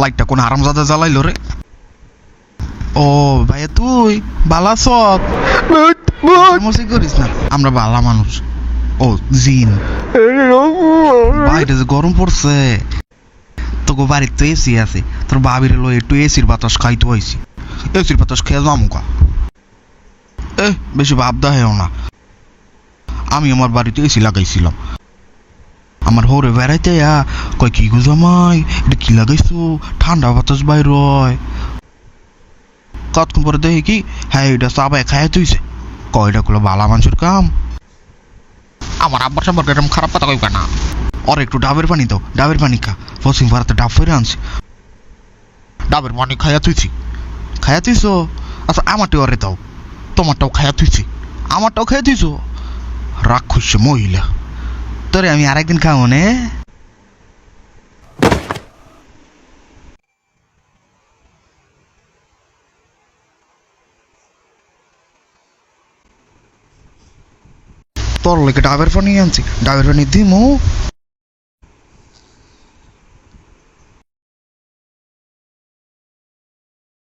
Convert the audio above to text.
লাইটটা কোন হারামজাদা জ্বালাইলো রে? ও ভাইয়া তুই বালা সব করিস না, আমরা বালা মানুষ। ও জিন, বাইরে যে গরম পড়ছে, তোকে বাড়ির তো এসি আছে, তোর বাবির লো একটু এসির বাতাস খাইতে হয়েছি। এসির বাতাস খেয়ে যামুকা। বেশি ভাব দেও না, আমি আমার বাড়িতে এসি লাগাইছিলাম। আমার হরে বেড়াইতে কয় কি গো জামাই এটা কি লাগাইছো, ঠান্ডা বাতাস বাইর হয়। কতক্ষণ পরে দেখি কি, হ্যাঁ এটা চাবাই খাইয়া তুইছে। কয়টা গুলো বালা মানুষের কাম। আমার আব্বার সম্পর্কে এরকম খারাপ কথা কইবা না। ওর একটু ডাবের পানি দাও, ডাবের পানি খা। পশ্চিম ভারতে ডাব ফেরে আনছি, ডাবের পানি খাইয়া তুইছি। খাইয়া তুইছো? আচ্ছা আমারটাও ওরে দাও, তোমারটাও খাইয়া তুইছি, আমারটাও খাইয়া তুইছো। রাক্ষস মহিলা, তোরে আমি আরেকদিন খাবো নে। তোর লেগে ডাবের পানি আনছি, ডাবের পানি দিমু।